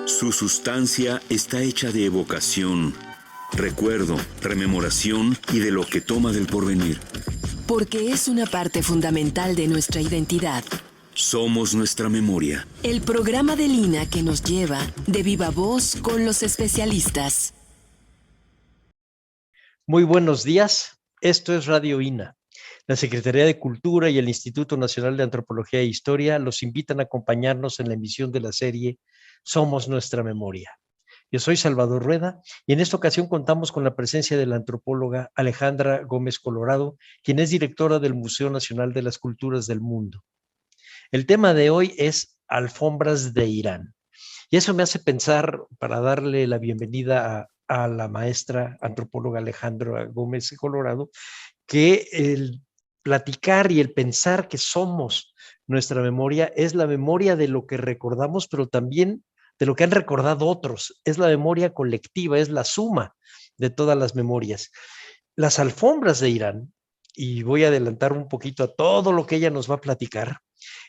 Su sustancia está hecha de evocación, recuerdo, rememoración y de lo que toma del porvenir. Porque es una parte fundamental de nuestra identidad. Somos nuestra memoria. El programa de Lina que nos lleva de viva voz con los especialistas. Muy buenos días. Esto es Radio INA. La Secretaría de Cultura y el Instituto Nacional de Antropología e Historia los invitan a acompañarnos en la emisión de la serie Somos nuestra memoria. Yo soy Salvador Rueda y en esta ocasión contamos con la presencia de la antropóloga Alejandra Gómez Colorado, quien es directora del Museo Nacional de las Culturas del Mundo. El tema de hoy es alfombras de Irán. Y eso me hace pensar, para darle la bienvenida a la maestra antropóloga Alejandra Gómez Colorado, que el platicar y el pensar que somos nuestra memoria es la memoria de lo que recordamos, pero también de lo que han recordado otros. Es la memoria colectiva, es la suma de todas las memorias. Las alfombras de Irán, y voy a adelantar un poquito a todo lo que ella nos va a platicar,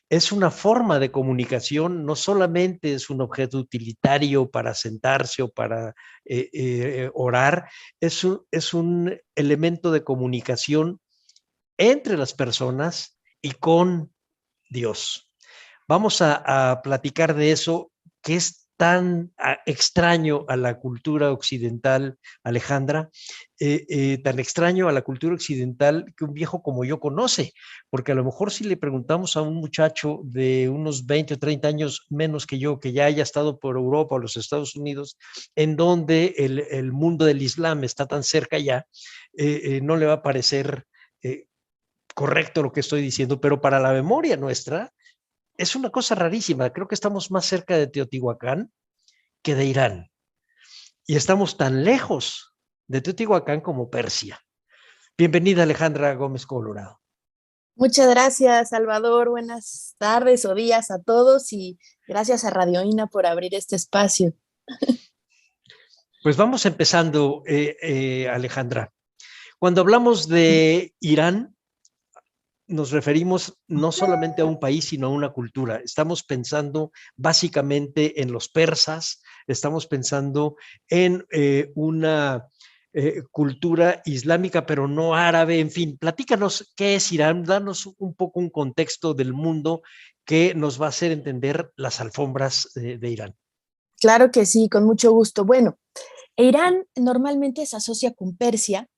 es una forma de comunicación, no solamente es un objeto utilitario para sentarse o para orar, es un elemento de comunicación entre las personas y con Dios. Vamos a platicar de eso, que es tan extraño a la cultura occidental, Alejandra, tan extraño a la cultura occidental que un viejo como yo conoce, porque a lo mejor si le preguntamos a un muchacho de unos 20 o 30 años menos que yo, que ya haya estado por Europa o los Estados Unidos, en donde el mundo del Islam está tan cerca ya, no le va a parecer correcto lo que estoy diciendo, pero para la memoria nuestra es una cosa rarísima. Creo que estamos más cerca de Teotihuacán que de Irán. Y estamos tan lejos de Teotihuacán como Persia. Bienvenida, Alejandra Gómez Colorado. Muchas gracias, Salvador. Buenas tardes o días a todos y gracias a Radio INA por abrir este espacio. Pues vamos empezando, Alejandra. Cuando hablamos de Irán, nos referimos no solamente a un país, sino a una cultura. Estamos pensando básicamente en los persas, estamos pensando en una cultura islámica, pero no árabe. En fin, platícanos qué es Irán, danos un poco un contexto del mundo que nos va a hacer entender las alfombras de Irán. Claro que sí, con mucho gusto. Bueno, Irán normalmente se asocia con Persia,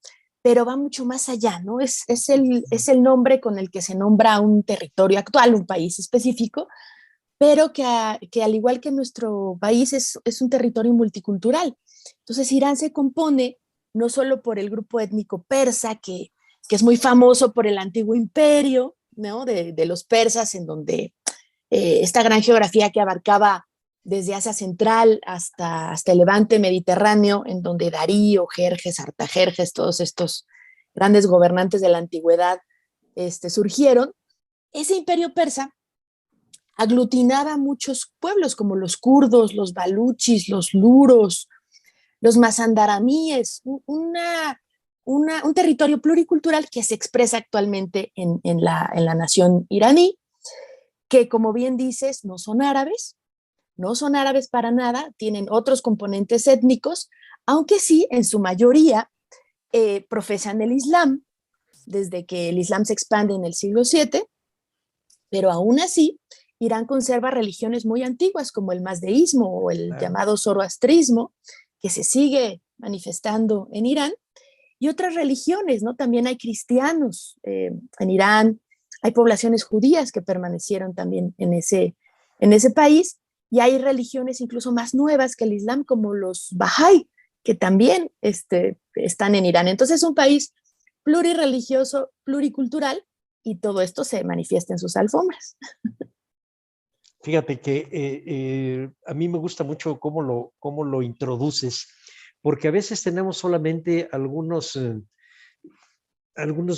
pero va mucho más allá, ¿no? Es el nombre con el que se nombra un territorio actual, un país específico, pero que al igual que nuestro país es un territorio multicultural. Entonces, Irán se compone no solo por el grupo étnico persa, que es muy famoso por el antiguo imperio, ¿no? De los persas, en donde esta gran geografía que abarcaba desde Asia Central hasta el Levante Mediterráneo, en donde Darío, Jerjes, Artajerjes, todos estos grandes gobernantes de la antigüedad surgieron. Ese imperio persa aglutinaba muchos pueblos como los kurdos, los baluchis, los luros, los mazandaramíes, un territorio pluricultural que se expresa actualmente en la nación iraní, que como bien dices, no son árabes para nada, tienen otros componentes étnicos, aunque sí, en su mayoría, profesan el Islam, desde que el Islam se expande en el siglo VII, pero aún así, Irán conserva religiones muy antiguas, como el mazdeísmo o el llamado zoroastrismo, que se sigue manifestando en Irán, y otras religiones, ¿no? También hay cristianos en Irán, hay poblaciones judías que permanecieron también en ese país, y hay religiones incluso más nuevas que el Islam, como los Bahá'í, que también están en Irán. Entonces es un país plurirreligioso, pluricultural, y todo esto se manifiesta en sus alfombras. Fíjate que a mí me gusta mucho cómo lo introduces, porque a veces tenemos solamente algunos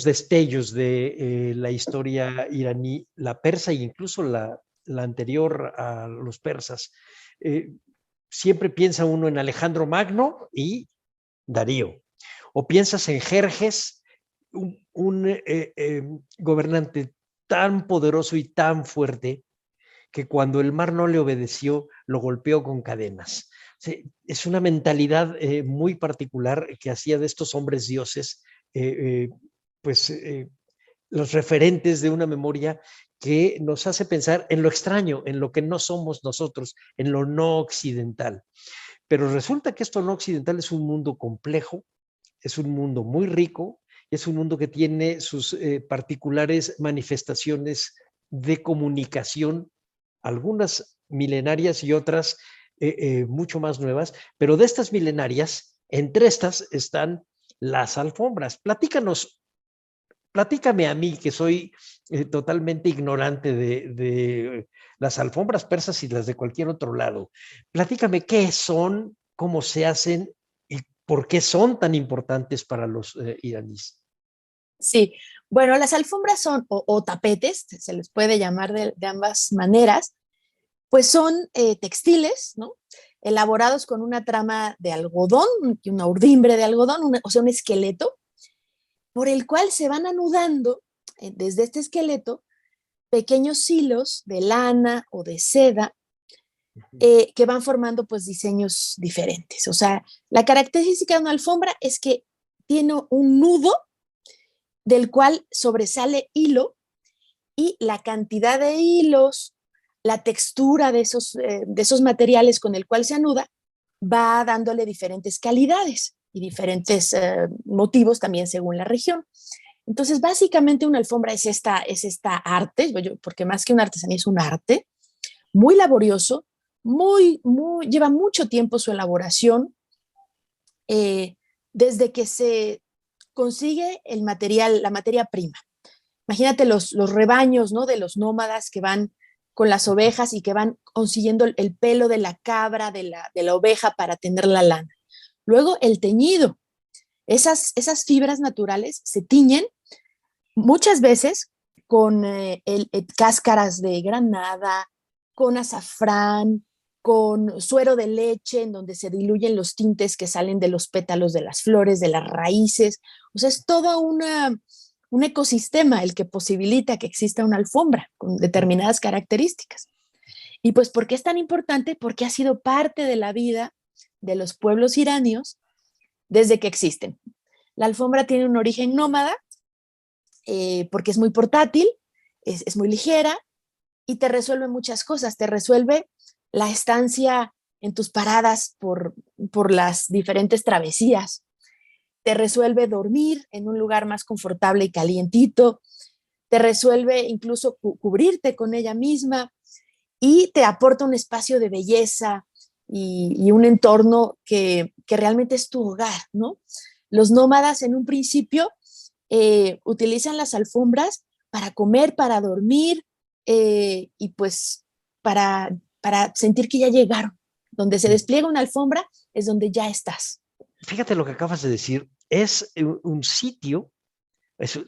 destellos de la historia iraní, la persa e incluso la anterior a los persas. Siempre piensa uno en Alejandro Magno y Darío, o piensas en Jerjes, un gobernante tan poderoso y tan fuerte que cuando el mar no le obedeció, lo golpeó con cadenas. Es una mentalidad muy particular que hacía de estos hombres dioses, pues los referentes de una memoria que nos hace pensar en lo extraño, en lo que no somos nosotros, en lo no occidental. Pero resulta que esto no occidental es un mundo complejo, es un mundo muy rico, es un mundo que tiene sus particulares manifestaciones de comunicación, algunas milenarias y otras mucho más nuevas, pero de estas milenarias, entre estas están las alfombras. Platícame a mí, que soy totalmente ignorante de las alfombras persas y las de cualquier otro lado. Platícame qué son, cómo se hacen y por qué son tan importantes para los iraníes. Sí, bueno, las alfombras son, o tapetes, se les puede llamar de ambas maneras, pues son textiles, ¿no? Elaborados con una trama de algodón, una urdimbre de algodón, o sea, un esqueleto, por el cual se van anudando desde este esqueleto pequeños hilos de lana o de seda que van formando pues diseños diferentes. O sea, la característica de una alfombra es que tiene un nudo del cual sobresale hilo y la cantidad de hilos, la textura de esos materiales con el cual se anuda va dándole diferentes calidades y diferentes motivos también según la región. Entonces, básicamente una alfombra es esta arte, porque más que una artesanía es un arte, muy laborioso, lleva mucho tiempo su elaboración, desde que se consigue el material, la materia prima. Imagínate los rebaños, ¿no? De los nómadas que van con las ovejas y que van consiguiendo el pelo de la cabra, de la oveja para tener la lana. Luego el teñido. Esas fibras naturales se tiñen muchas veces con cáscaras de granada, con azafrán, con suero de leche, en donde se diluyen los tintes que salen de los pétalos de las flores, de las raíces. O sea, es todo un ecosistema el que posibilita que exista una alfombra con determinadas características. Y pues, ¿por qué es tan importante? Porque ha sido parte de la vida de los pueblos iranios desde que existen. La alfombra tiene un origen nómada, porque es muy portátil, es muy ligera y te resuelve muchas cosas. Te resuelve la estancia en tus paradas por las diferentes travesías. Te resuelve dormir en un lugar más confortable y calientito. Te resuelve incluso cubrirte con ella misma y te aporta un espacio de belleza y un entorno que realmente es tu hogar, ¿no? Los nómadas en un principio utilizan las alfombras para comer, para dormir y pues para sentir que ya llegaron. Donde se despliega una alfombra es donde ya estás. Fíjate lo que acabas de decir, es un sitio,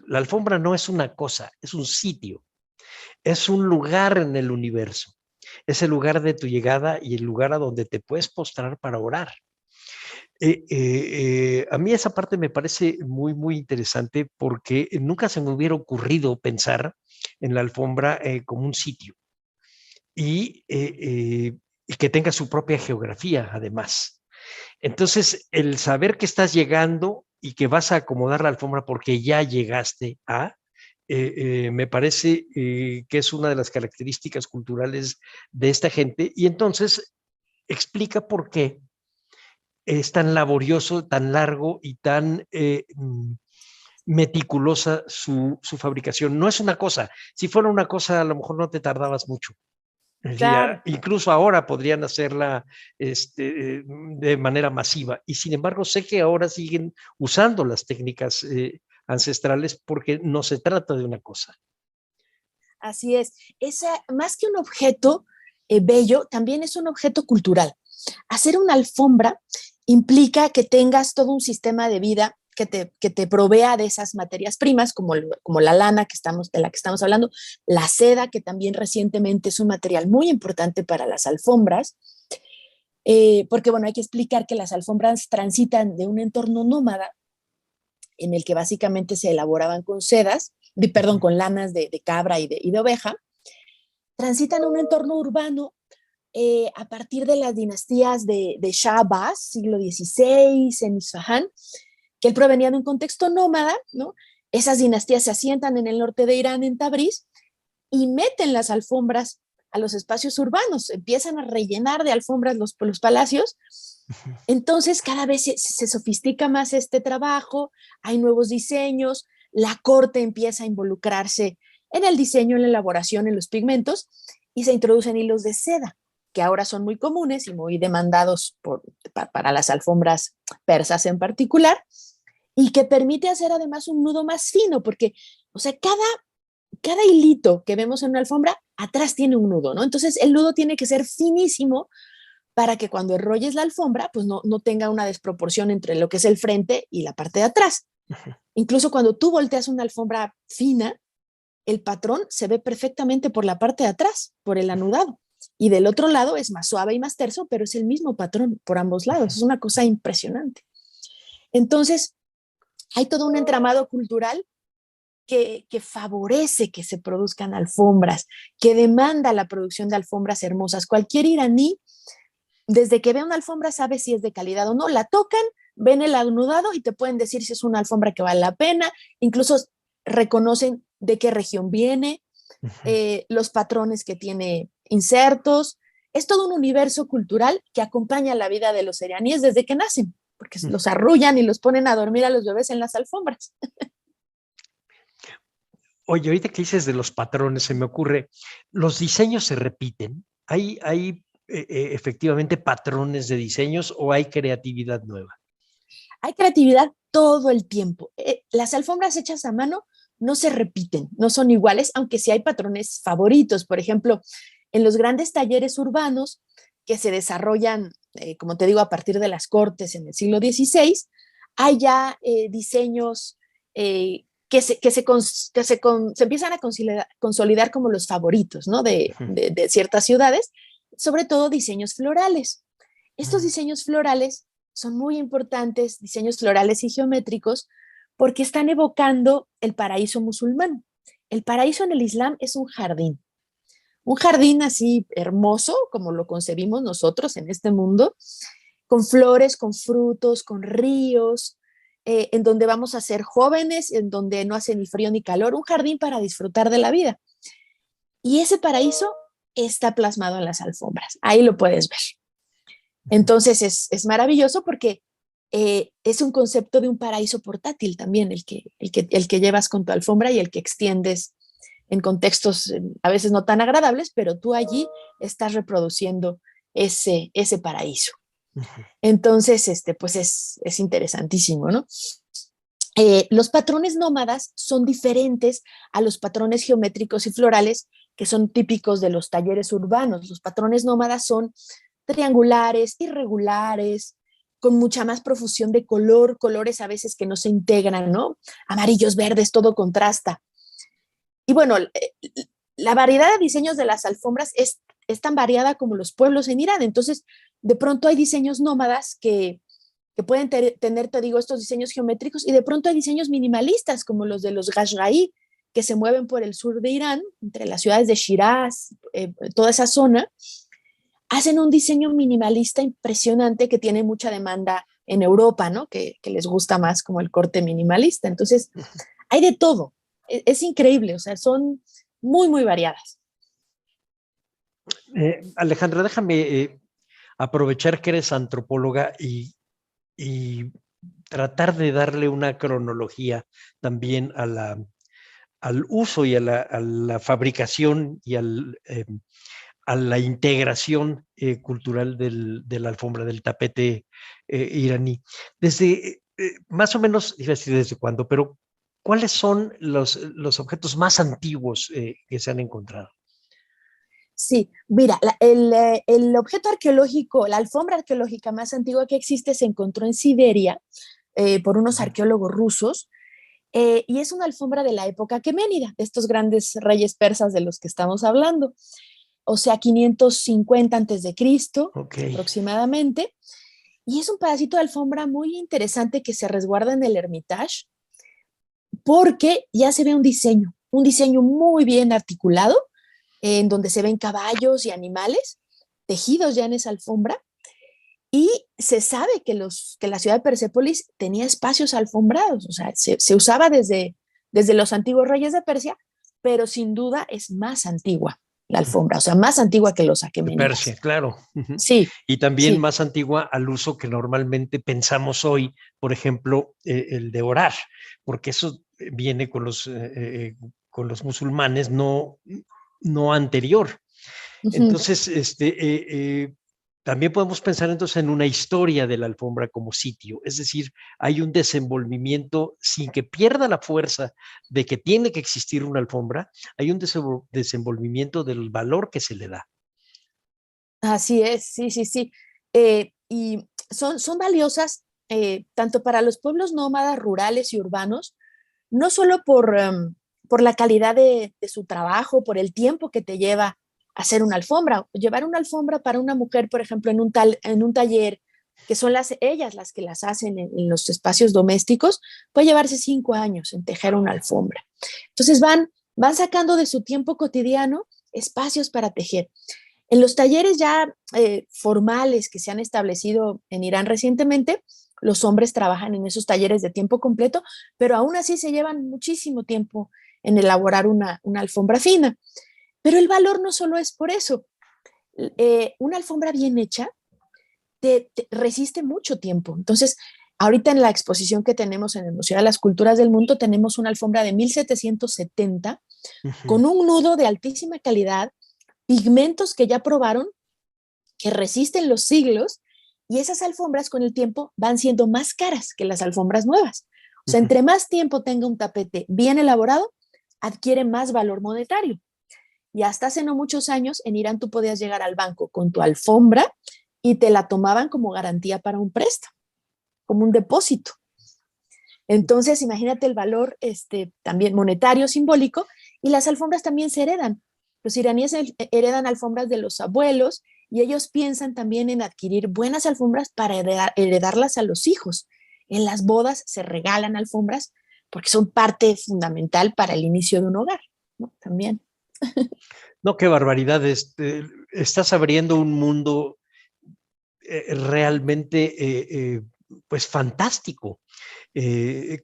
la alfombra no es una cosa, es un sitio, es un lugar en el universo, es el lugar de tu llegada y el lugar a donde te puedes postrar para orar. A mí esa parte me parece muy, muy interesante porque nunca se me hubiera ocurrido pensar en la alfombra como un sitio y que tenga su propia geografía además. Entonces, el saber que estás llegando y que vas a acomodar la alfombra porque ya llegaste me parece que es una de las características culturales de esta gente y entonces explica por qué es tan laborioso, tan largo y tan meticulosa su fabricación. No es una cosa. Si fuera una cosa, a lo mejor no te tardabas mucho. Claro. Incluso ahora podrían hacerla de manera masiva. Y sin embargo, sé que ahora siguen usando las técnicas ancestrales porque no se trata de una cosa. Así es. Más que un objeto bello, también es un objeto cultural. Hacer una alfombra implica que tengas todo un sistema de vida que te provea de esas materias primas, como la lana de la que estamos hablando, la seda, que también recientemente es un material muy importante para las alfombras, porque bueno, hay que explicar que las alfombras transitan de un entorno nómada en el que básicamente se elaboraban con con lanas de cabra y de oveja, transitan un entorno urbano a partir de las dinastías de Shah Abbas, siglo XVI, en Isfahán, que él provenía de un contexto nómada, ¿no? Esas dinastías se asientan en el norte de Irán, en Tabriz, y meten las alfombras a los espacios urbanos, empiezan a rellenar de alfombras los palacios. Entonces cada vez se sofistica más este trabajo, hay nuevos diseños, la corte empieza a involucrarse en el diseño, en la elaboración, en los pigmentos, y se introducen hilos de seda, que ahora son muy comunes y muy demandados para las alfombras persas en particular, y que permite hacer además un nudo más fino, porque, o sea, cada hilito que vemos en una alfombra, atrás tiene un nudo, ¿no? Entonces el nudo tiene que ser finísimo para que cuando enrolles la alfombra, pues no tenga una desproporción entre lo que es el frente y la parte de atrás. Incluso cuando tú volteas una alfombra fina, el patrón se ve perfectamente por la parte de atrás, por el anudado. Y del otro lado es más suave y más terso, pero es el mismo patrón por ambos lados. Es una cosa impresionante. Entonces, hay todo un entramado cultural que favorece que se produzcan alfombras, que demanda la producción de alfombras hermosas. Cualquier iraní, desde que ve una alfombra, sabe si es de calidad o no. La tocan, ven el anudado y te pueden decir si es una alfombra que vale la pena. Incluso reconocen de qué región viene, los patrones que tiene insertos. Es todo un universo cultural que acompaña la vida de los iraníes desde que nacen, porque los arrullan y los ponen a dormir a los bebés en las alfombras. Oye, ahorita que dices de los patrones, se me ocurre, ¿los diseños se repiten? ¿Hay efectivamente patrones de diseños o hay creatividad nueva? Hay creatividad todo el tiempo. Las alfombras hechas a mano no se repiten, no son iguales, aunque sí hay patrones favoritos. Por ejemplo, en los grandes talleres urbanos que se desarrollan, como te digo, a partir de las cortes en el siglo XVI, hay ya diseños que se empiezan a consolidar como los favoritos, ¿no? de ciertas ciudades, sobre todo diseños florales. Estos diseños florales son muy importantes, diseños florales y geométricos, porque están evocando el paraíso musulmán. El paraíso en el Islam es un jardín así hermoso, como lo concebimos nosotros en este mundo, con flores, con frutos, con ríos, en donde vamos a ser jóvenes, en donde no hace ni frío ni calor, un jardín para disfrutar de la vida. Y ese paraíso está plasmado en las alfombras, ahí lo puedes ver. Entonces es maravilloso porque es un concepto de un paraíso portátil también, el que llevas con tu alfombra y el que extiendes en contextos a veces no tan agradables, pero tú allí estás reproduciendo ese paraíso. Entonces, pues es interesantísimo, ¿no? Los patrones nómadas son diferentes a los patrones geométricos y florales que son típicos de los talleres urbanos. Los patrones nómadas son triangulares, irregulares, con mucha más profusión de colores a veces que no se integran, ¿no? Amarillos, verdes, todo contrasta. Y bueno, la variedad de diseños de las alfombras es tan variada como los pueblos en Irán. Entonces, de pronto hay diseños nómadas que pueden tener, te digo, estos diseños geométricos, y de pronto hay diseños minimalistas como los de los Ghashgai, que se mueven por el sur de Irán, entre las ciudades de Shiraz, toda esa zona. Hacen un diseño minimalista impresionante que tiene mucha demanda en Europa, ¿no? Que les gusta más como el corte minimalista. Entonces, hay de todo. Es increíble, o sea, son muy, muy variadas. Alejandra, déjame aprovechar que eres antropóloga y tratar de darle una cronología también al uso y a la fabricación y a la integración cultural de la alfombra, del tapete iraní. Desde, más o menos, iba a decir desde cuándo, pero ¿cuáles son los objetos más antiguos que se han encontrado? Sí, mira, el objeto arqueológico, la alfombra arqueológica más antigua que existe se encontró en Siberia por unos arqueólogos rusos, y es una alfombra de la época aqueménida, de estos grandes reyes persas de los que estamos hablando. O sea, 550 antes de Cristo, aproximadamente. Y es un pedacito de alfombra muy interesante que se resguarda en el Hermitage, porque ya se ve un diseño muy bien articulado, en donde se ven caballos y animales tejidos ya en esa alfombra. Y se sabe que la ciudad de Persépolis tenía espacios alfombrados, o sea, se usaba desde los antiguos reyes de Persia, pero sin duda es más antigua la alfombra, o sea, más antigua que los De aqueménidas. Persia, claro. Sí, Y también sí. más antigua al uso que normalmente pensamos hoy, por ejemplo, el de orar, porque eso viene con los musulmanes, no anterior. Ujú. Entonces, también podemos pensar entonces en una historia de la alfombra como sitio, es decir, hay un desenvolvimiento sin que pierda la fuerza de que tiene que existir una alfombra, hay un desenvolvimiento del valor que se le da. Así es, sí, sí, sí. Y son valiosas tanto para los pueblos nómadas, rurales y urbanos, no solo por la calidad de su trabajo, por el tiempo que te lleva hacer una alfombra. Llevar una alfombra para una mujer, por ejemplo, en un taller, que son ellas las que las hacen en los espacios domésticos, puede llevarse 5 años en tejer una alfombra. Entonces van sacando de su tiempo cotidiano espacios para tejer. En los talleres ya formales que se han establecido en Irán recientemente, los hombres trabajan en esos talleres de tiempo completo, pero aún así se llevan muchísimo tiempo en elaborar una alfombra fina. Pero el valor no solo es por eso. Una alfombra bien hecha te resiste mucho tiempo. Entonces, ahorita en la exposición que tenemos en el Museo de las Culturas del Mundo, tenemos una alfombra de 1770 con un nudo de altísima calidad, pigmentos que ya probaron, que resisten los siglos, y esas alfombras con el tiempo van siendo más caras que las alfombras nuevas. O sea, entre más tiempo tenga un tapete bien elaborado, adquiere más valor monetario. Y hasta hace no muchos años, en Irán tú podías llegar al banco con tu alfombra y te la tomaban como garantía para un préstamo, como un depósito. Entonces, imagínate el valor también monetario, simbólico, y las alfombras también se heredan. Los iraníes heredan alfombras de los abuelos y ellos piensan también en adquirir buenas alfombras para heredarlas a los hijos. En las bodas se regalan alfombras porque son parte fundamental para el inicio de un hogar, ¿no? También. No, qué barbaridad. Estás abriendo un mundo realmente pues fantástico,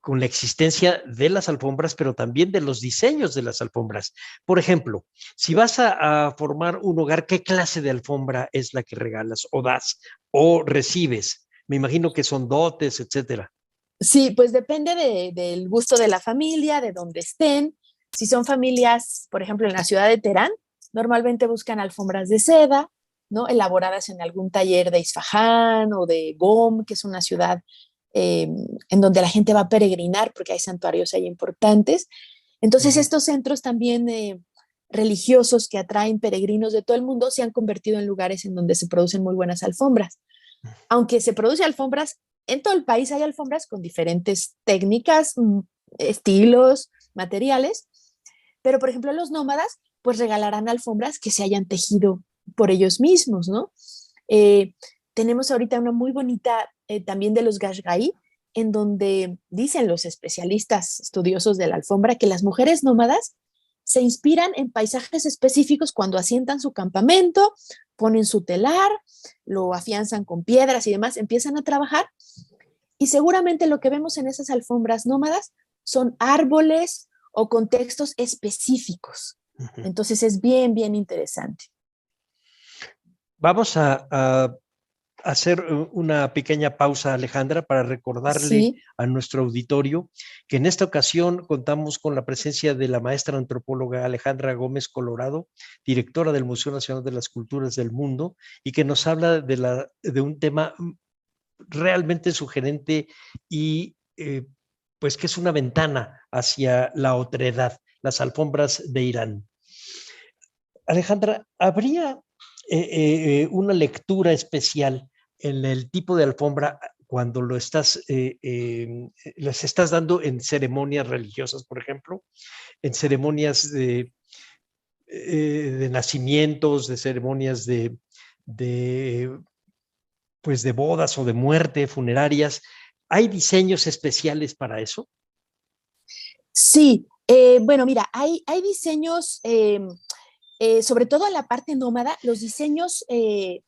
con la existencia de las alfombras, pero también de los diseños de las alfombras. Por ejemplo, si vas a formar un hogar, ¿qué clase de alfombra es la que regalas o das o recibes? Me imagino que son dotes, etcétera. Sí, pues depende del gusto de la familia, de dónde estén. Si son familias, por ejemplo, en la ciudad de Teherán, normalmente buscan alfombras de seda, ¿no? Elaboradas en algún taller de Isfahán o de Gom, que es una ciudad en donde la gente va a peregrinar porque hay santuarios ahí importantes. Entonces, estos centros también religiosos que atraen peregrinos de todo el mundo se han convertido en lugares en donde se producen muy buenas alfombras. Aunque se producen alfombras, en todo el país hay alfombras con diferentes técnicas, estilos, materiales, pero por ejemplo los nómadas pues regalarán alfombras que se hayan tejido por ellos mismos, ¿no? Eh, Tenemos ahorita una muy bonita también de los Gashgai, en donde dicen los especialistas estudiosos de la alfombra que las mujeres nómadas se inspiran en paisajes específicos cuando asientan su campamento, ponen su telar, lo afianzan con piedras y demás, empiezan a trabajar y seguramente lo que vemos en esas alfombras nómadas son árboles o contextos específicos. Entonces es bien, bien interesante. Vamos a hacer una pequeña pausa, Alejandra, para recordarle Sí. a nuestro auditorio que en esta ocasión contamos con la presencia de la maestra antropóloga Alejandra Gómez Colorado, directora del Museo Nacional de las Culturas del Mundo, y que nos habla de un tema realmente sugerente y pues que es una ventana hacia la otredad, las alfombras de Irán. Alejandra, ¿habría una lectura especial en el tipo de alfombra cuando les estás dando en ceremonias religiosas, por ejemplo, en ceremonias de nacimientos, de ceremonias pues de bodas o de muerte, funerarias? ¿Hay diseños especiales para eso? Sí, bueno, mira, hay diseños sobre todo en la parte nómada, los diseños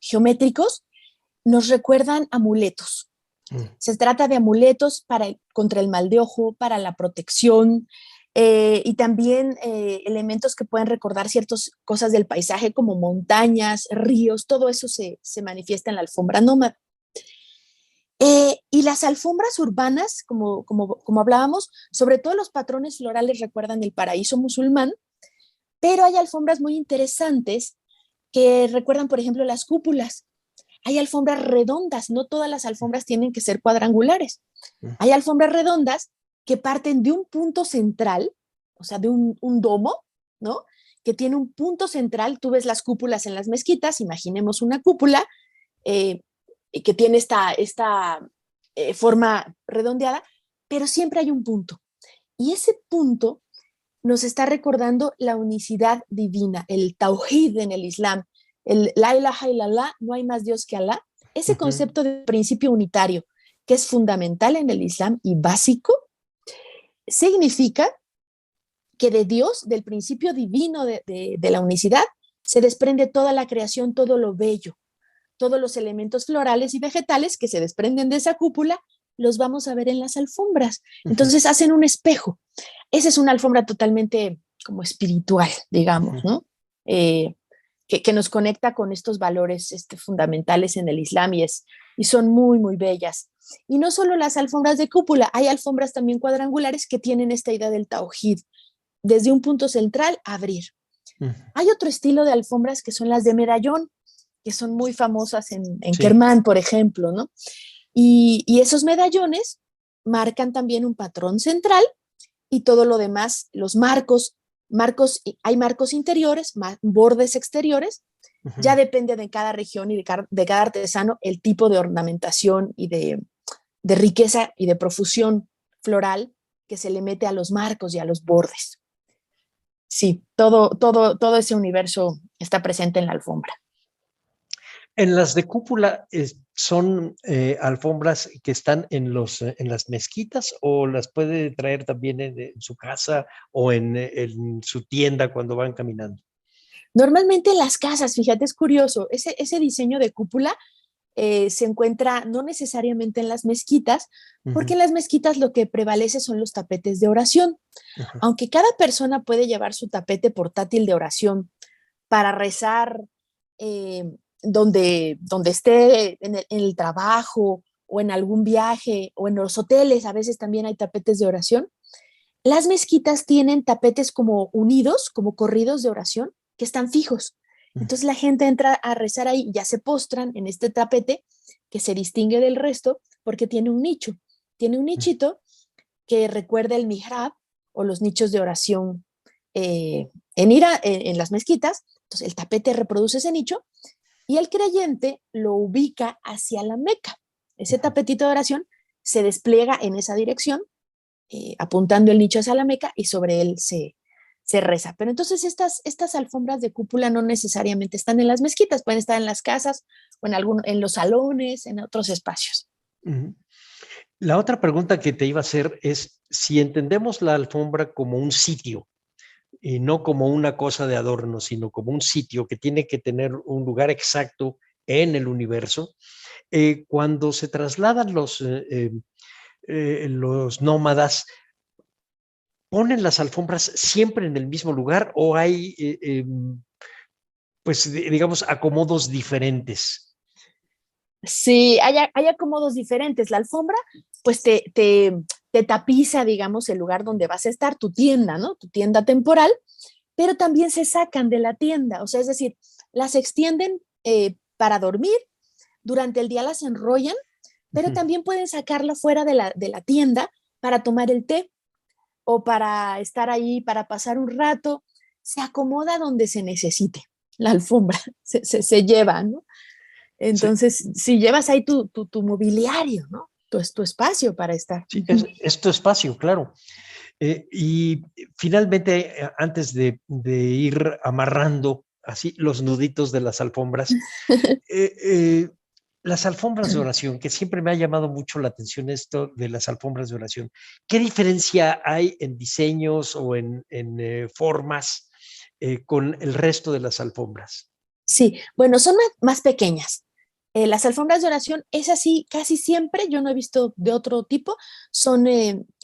geométricos nos recuerdan amuletos. Se trata de amuletos contra el mal de ojo, para la protección, y también elementos que pueden recordar ciertas cosas del paisaje como montañas, ríos, todo eso se manifiesta en la alfombra nómada. Y las alfombras urbanas, como hablábamos, sobre todo los patrones florales recuerdan el paraíso musulmán, pero hay alfombras muy interesantes que recuerdan, por ejemplo, las cúpulas. Hay alfombras redondas, no todas las alfombras tienen que ser cuadrangulares. Hay alfombras redondas que parten de un punto central, o sea, de un domo, ¿no? Que tiene un punto central. Tú ves las cúpulas en las mezquitas, imaginemos una cúpula que tiene esta forma redondeada, pero siempre hay un punto. Y ese punto nos está recordando la unicidad divina, el tauhid en el Islam, el la ilaha illallah, no hay más Dios que Alá, ese concepto de principio unitario que es fundamental en el Islam y básico, significa que de Dios, del principio divino de la unicidad, se desprende toda la creación, todo lo bello, todos los elementos florales y vegetales que se desprenden de esa cúpula, los vamos a ver en las alfombras. Entonces hacen un espejo. Esa es una alfombra totalmente como espiritual, digamos, ¿no? Que nos conecta con estos valores fundamentales en el Islam y son muy, muy bellas. Y no solo las alfombras de cúpula, hay alfombras también cuadrangulares que tienen esta idea del tauhid, desde un punto central abrir. Hay otro estilo de alfombras que son las de medallón, que son muy famosas en Kermán, por ejemplo, ¿no? Y esos medallones marcan también un patrón central y todo lo demás, los marcos, hay marcos interiores, bordes exteriores, ya depende de cada región y de cada artesano el tipo de ornamentación y de riqueza y de profusión floral que se le mete a los marcos y a los bordes. Sí, todo ese universo está presente en la alfombra. En las de cúpula son alfombras que están en las mezquitas o las puede traer también en su casa o en su tienda cuando van caminando. Normalmente en las casas, fíjate, es curioso, ese diseño de cúpula se encuentra no necesariamente en las mezquitas, porque en las mezquitas lo que prevalece son los tapetes de oración. Aunque cada persona puede llevar su tapete portátil de oración para rezar donde esté en el trabajo o en algún viaje o en los hoteles, a veces también hay tapetes de oración. Las mezquitas tienen tapetes como unidos, como corridos de oración, que están fijos. Entonces la gente entra a rezar ahí, ya se postran en este tapete que se distingue del resto porque tiene un nicho, tiene un nichito que recuerda el mihrab o los nichos de oración en las mezquitas. Entonces el tapete reproduce ese nicho y el creyente lo ubica hacia la Meca. Ese tapetito de oración se despliega en esa dirección, apuntando el nicho hacia la Meca y sobre él se reza. Pero entonces estas alfombras de cúpula no necesariamente están en las mezquitas, pueden estar en las casas o en los salones, en otros espacios. La otra pregunta que te iba a hacer es si entendemos la alfombra como un sitio y no como una cosa de adorno, sino como un sitio que tiene que tener un lugar exacto en el universo. Cuando se trasladan los nómadas, ¿ponen las alfombras siempre en el mismo lugar o hay, pues, digamos, acomodos diferentes? Sí, hay acomodos diferentes. La alfombra, pues, te tapiza, digamos, el lugar donde vas a estar, tu tienda, ¿no? Tu tienda temporal, pero también se sacan de la tienda, o sea, es decir, las extienden para dormir, durante el día las enrollan, pero también pueden sacarla fuera de la tienda para tomar el té o para estar ahí, para pasar un rato. Se acomoda donde se necesite la alfombra, se lleva, ¿no? Entonces, si llevas ahí tu mobiliario, ¿no? Tu espacio para estar. Sí, es tu espacio, claro. Y finalmente, antes de ir amarrando así los nuditos de las alfombras, las alfombras de oración, que siempre me ha llamado mucho la atención esto de las alfombras de oración. ¿Qué diferencia hay en diseños o en formas con el resto de las alfombras? Sí, bueno, son más pequeñas. Las alfombras de oración, es así casi siempre, yo no he visto de otro tipo, son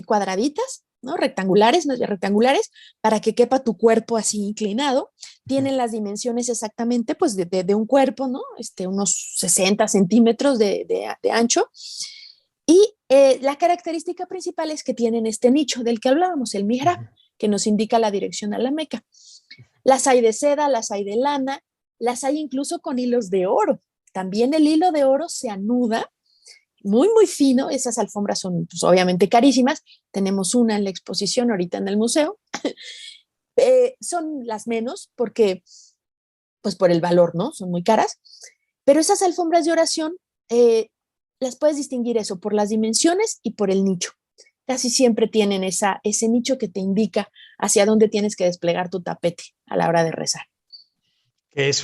cuadraditas, ¿no? Rectangulares, para que quepa tu cuerpo así inclinado. Tienen las dimensiones exactamente pues de un cuerpo, ¿no? Unos 60 centímetros de ancho. Y la característica principal es que tienen este nicho del que hablábamos, el mihrab, que nos indica la dirección a la Meca. Las hay de seda, las hay de lana, las hay incluso con hilos de oro. También el hilo de oro se anuda muy, muy fino. Esas alfombras son pues, obviamente carísimas. Tenemos una en la exposición ahorita en el museo. Son las menos porque, pues por el valor, ¿no? Son muy caras. Pero esas alfombras de oración las puedes distinguir eso por las dimensiones y por el nicho. Casi siempre tienen ese nicho que te indica hacia dónde tienes que desplegar tu tapete a la hora de rezar. Es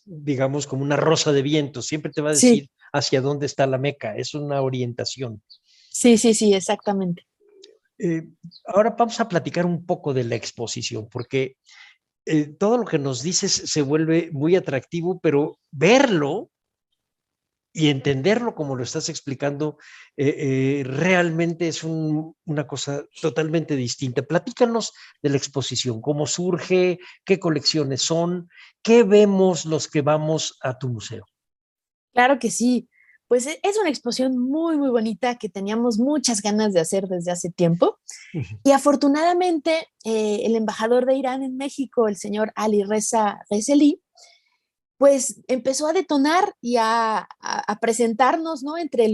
digamos, como una rosa de viento. Siempre te va a Sí. decir hacia dónde está la Meca. Es una orientación. Sí, exactamente. Ahora vamos a platicar un poco de la exposición, porque todo lo que nos dices se vuelve muy atractivo, pero verlo y entenderlo como lo estás explicando realmente es una cosa totalmente distinta. Platícanos de la exposición, cómo surge, qué colecciones son, qué vemos los que vamos a tu museo. Claro que sí. Pues es una exposición muy, muy bonita que teníamos muchas ganas de hacer desde hace tiempo. Y afortunadamente, el embajador de Irán en México, el señor Ali Reza Rezeli, pues empezó a detonar y a presentarnos, ¿no? Entre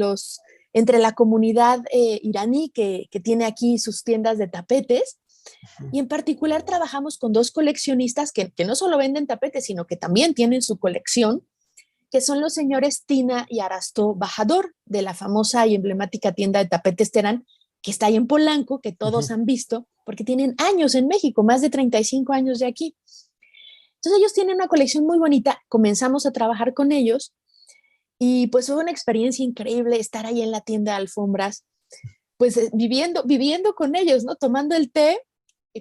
la comunidad iraní que tiene aquí sus tiendas de tapetes. Y en particular trabajamos con dos coleccionistas que no solo venden tapetes, sino que también tienen su colección, que son los señores Tina y Arasto Bajador, de la famosa y emblemática tienda de tapetes Terán, que está ahí en Polanco, que todos han visto, porque tienen años en México, más de 35 años de aquí. Entonces ellos tienen una colección muy bonita, comenzamos a trabajar con ellos y pues fue una experiencia increíble estar ahí en la tienda de alfombras, pues viviendo con ellos, ¿no? Tomando el té,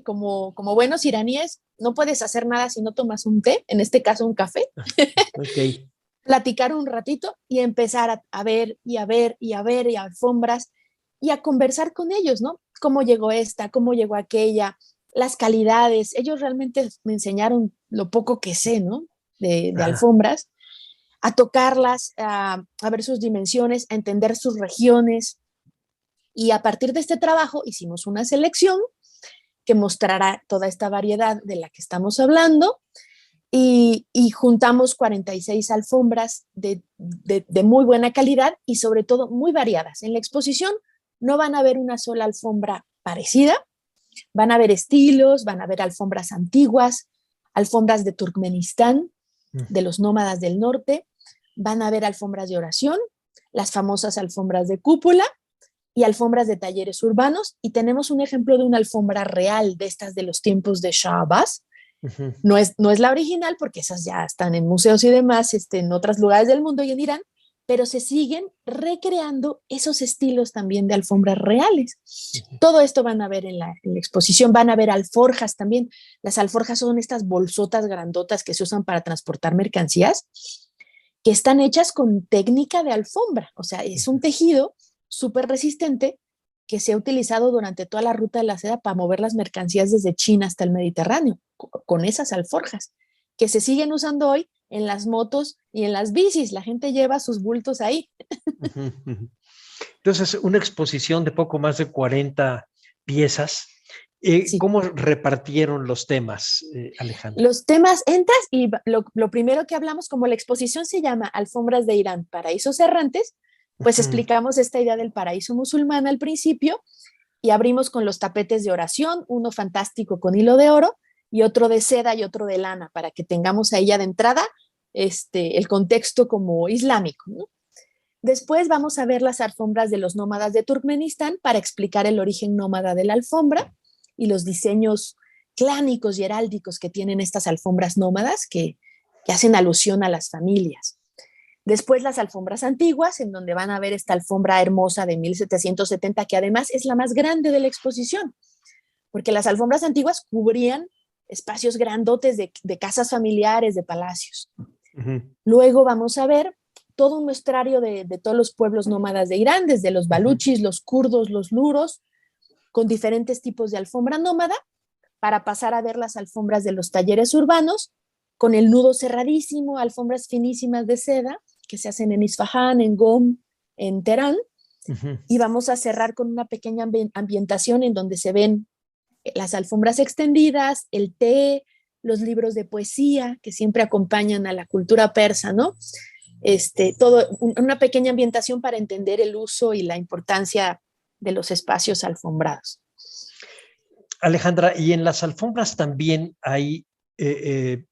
como buenos iraníes, no puedes hacer nada si no tomas un té, en este caso un café. Ok. Platicar un ratito y empezar a ver y a ver y a ver y a alfombras y a conversar con ellos, ¿no? Cómo llegó esta, cómo llegó aquella, las calidades. Ellos realmente me enseñaron lo poco que sé, ¿no? De alfombras, a tocarlas, a ver sus dimensiones, a entender sus regiones. Y a partir de este trabajo hicimos una selección que mostrará toda esta variedad de la que estamos hablando. Y juntamos 46 alfombras de muy buena calidad y sobre todo muy variadas. En la exposición no van a ver una sola alfombra parecida, van a ver estilos, van a ver alfombras antiguas, alfombras de Turkmenistán, de los nómadas del norte, van a ver alfombras de oración, las famosas alfombras de cúpula y alfombras de talleres urbanos. Y tenemos un ejemplo de una alfombra real de estas de los tiempos de Shah Abbas. No es la original porque esas ya están en museos y demás, en otros lugares del mundo y en Irán, pero se siguen recreando esos estilos también de alfombras reales. Todo esto van a ver en la exposición, van a ver alforjas también. Las alforjas son estas bolsotas grandotas que se usan para transportar mercancías, que están hechas con técnica de alfombra, o sea, es un tejido súper resistente que se ha utilizado durante toda la ruta de la seda para mover las mercancías desde China hasta el Mediterráneo, con esas alforjas, que se siguen usando hoy en las motos y en las bicis. La gente lleva sus bultos ahí. Entonces, una exposición de poco más de 40 piezas. Sí. ¿Cómo repartieron los temas, Alejandra? Los temas, entras y lo primero que hablamos, como la exposición se llama Alfombras de Irán, Paraísos Errantes, pues explicamos esta idea del paraíso musulmán al principio y abrimos con los tapetes de oración, uno fantástico con hilo de oro y otro de seda y otro de lana, para que tengamos ahí ya de entrada el contexto como islámico, ¿no? Después vamos a ver las alfombras de los nómadas de Turkmenistán para explicar el origen nómada de la alfombra y los diseños clánicos y heráldicos que tienen estas alfombras nómadas que hacen alusión a las familias. Después las alfombras antiguas, en donde van a ver esta alfombra hermosa de 1770, que además es la más grande de la exposición, porque las alfombras antiguas cubrían espacios grandotes de casas familiares, de palacios. Ujú. Luego vamos a ver todo un muestrario de todos los pueblos nómadas de Irán, desde los baluchis, los kurdos, los luros, con diferentes tipos de alfombra nómada, para pasar a ver las alfombras de los talleres urbanos, con el nudo cerradísimo, alfombras finísimas de seda, que se hacen en Isfahán, en Qom, en Teherán, y vamos a cerrar con una pequeña ambientación en donde se ven las alfombras extendidas, el té, los libros de poesía que siempre acompañan a la cultura persa, ¿no? Una pequeña ambientación para entender el uso y la importancia de los espacios alfombrados. Alejandra, y en las alfombras también hay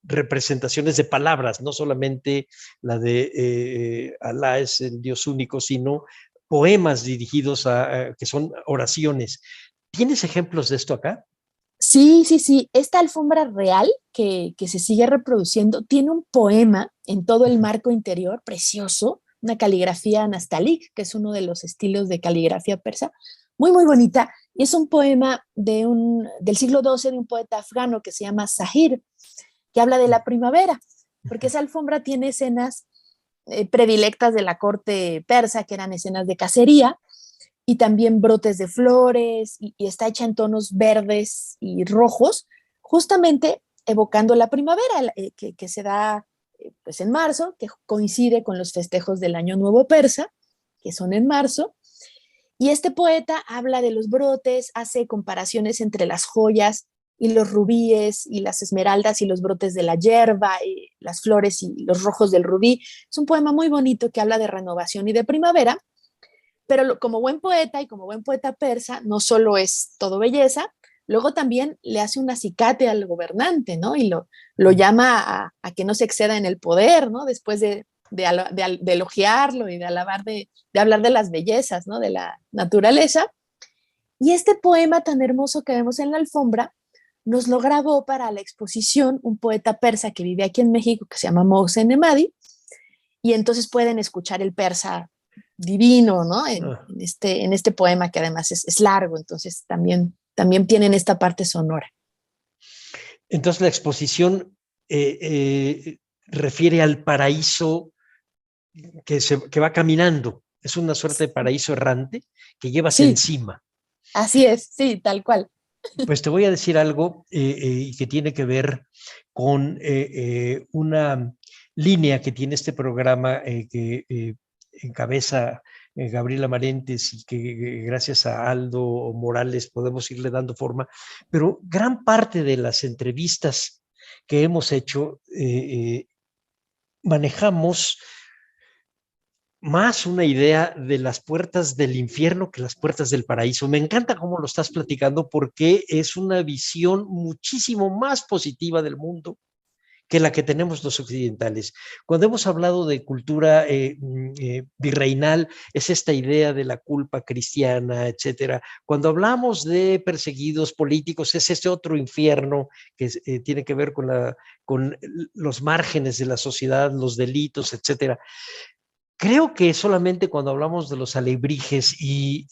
representaciones de palabras, no solamente la de Alá es el Dios único, sino poemas dirigidos que son oraciones. ¿Tienes ejemplos de esto acá? Sí, sí, sí. Esta alfombra real que se sigue reproduciendo tiene un poema en todo el marco interior, precioso, una caligrafía nastaliq, que es uno de los estilos de caligrafía persa, muy, muy bonita. Y es un poema del siglo XII de un poeta afgano que se llama Zahir, que habla de la primavera, porque esa alfombra tiene escenas predilectas de la corte persa, que eran escenas de cacería, y también brotes de flores, y está hecha en tonos verdes y rojos, justamente evocando la primavera que se da pues en marzo, que coincide con los festejos del Año Nuevo Persa, que son en marzo. Y este poeta habla de los brotes, hace comparaciones entre las joyas y los rubíes y las esmeraldas y los brotes de la hierba y las flores y los rojos del rubí. Es un poema muy bonito que habla de renovación y de primavera, pero como buen poeta y como buen poeta persa, no solo es todo belleza, luego también le hace un acicate al gobernante, ¿no? Y lo llama a que no se exceda en el poder, ¿no? Después de elogiarlo y de hablar de las bellezas, ¿no? De la naturaleza. Y este poema tan hermoso que vemos en la alfombra nos lo grabó para la exposición un poeta persa que vive aquí en México que se llama Mohsen Emadi, y entonces pueden escuchar el persa divino, ¿no? En este poema que además es largo, entonces también tienen esta parte sonora. Entonces la exposición refiere al paraíso que va caminando. Es una suerte de paraíso errante que llevas encima. Así es, sí, tal cual. Pues te voy a decir algo que tiene que ver con una línea que tiene este programa que encabeza Gabriela Marentes y que gracias a Aldo Morales podemos irle dando forma, pero gran parte de las entrevistas que hemos hecho manejamos más una idea de las puertas del infierno que las puertas del paraíso. Me encanta cómo lo estás platicando porque es una visión muchísimo más positiva del mundo que la que tenemos los occidentales. Cuando hemos hablado de cultura virreinal, es esta idea de la culpa cristiana, etcétera. Cuando hablamos de perseguidos políticos, es este otro infierno que tiene que ver con los márgenes de la sociedad, los delitos, etcétera. Creo que solamente cuando hablamos de los alebrijes y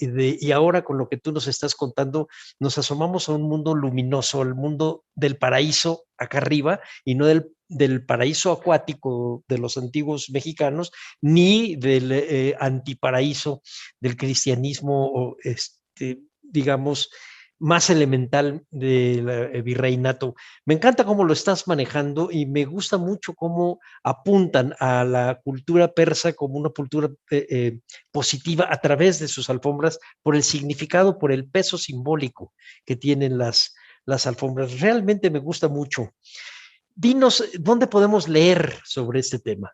ahora con lo que tú nos estás contando, nos asomamos a un mundo luminoso, al mundo del paraíso acá arriba y no del paraíso acuático de los antiguos mexicanos, ni del antiparaíso del cristianismo, digamos, más elemental del virreinato. Me encanta cómo lo estás manejando y me gusta mucho cómo apuntan a la cultura persa como una cultura positiva a través de sus alfombras por el significado, por el peso simbólico que tienen las alfombras. Realmente me gusta mucho. Dinos, ¿dónde podemos leer sobre este tema?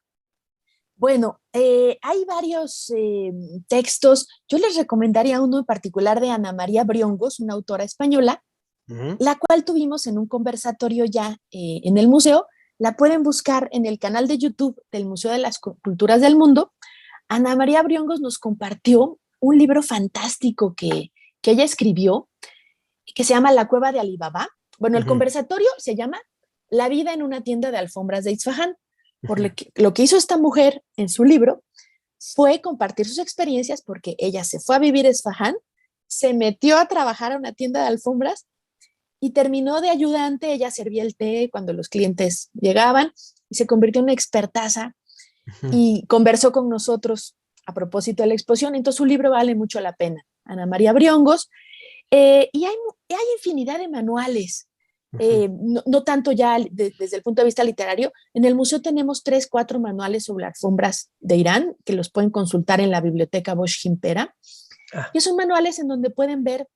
Bueno, hay varios textos. Yo les recomendaría uno en particular de Ana María Briongos, una autora española, la cual tuvimos en un conversatorio ya en el museo. La pueden buscar en el canal de YouTube del Museo de las Culturas del Mundo. Ana María Briongos nos compartió un libro fantástico que ella escribió, que se llama La Cueva de Alibaba. Bueno, el conversatorio se llama La vida en una tienda de alfombras de Isfahán. Por lo que hizo esta mujer en su libro fue compartir sus experiencias porque ella se fue a vivir a Isfahán, se metió a trabajar a una tienda de alfombras y terminó de ayudante. Ella servía el té cuando los clientes llegaban y se convirtió en una expertaza y conversó con nosotros a propósito de la exposición. Entonces su libro vale mucho la pena, Ana María Briongos. Y hay infinidad de manuales, no tanto ya desde el punto de vista literario. En el museo tenemos 3, 4 manuales sobre alfombras de Irán que los pueden consultar en la biblioteca Bosch Gimpera. Y son manuales en donde pueden ver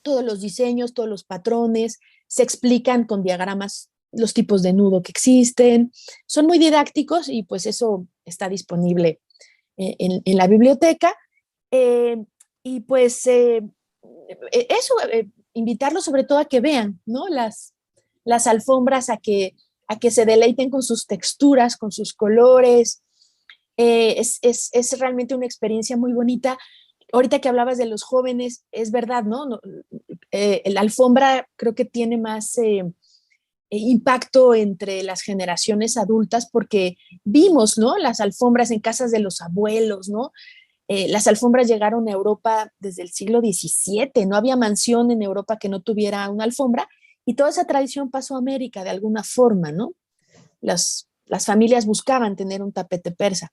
todos los diseños, todos los patrones, se explican con diagramas los tipos de nudo que existen. Son muy didácticos y pues eso está disponible en la biblioteca. Y pues invitarlos sobre todo a que vean, ¿no? Las alfombras, a que se deleiten con sus texturas, con sus colores. Es realmente una experiencia muy bonita. Ahorita que hablabas de los jóvenes, es verdad, ¿no? La alfombra creo que tiene más impacto entre las generaciones adultas porque vimos, ¿no? Las alfombras en casas de los abuelos, ¿no? Las alfombras llegaron a Europa desde el siglo XVII, no había mansión en Europa que no tuviera una alfombra y toda esa tradición pasó a América de alguna forma, ¿no? Las familias buscaban tener un tapete persa.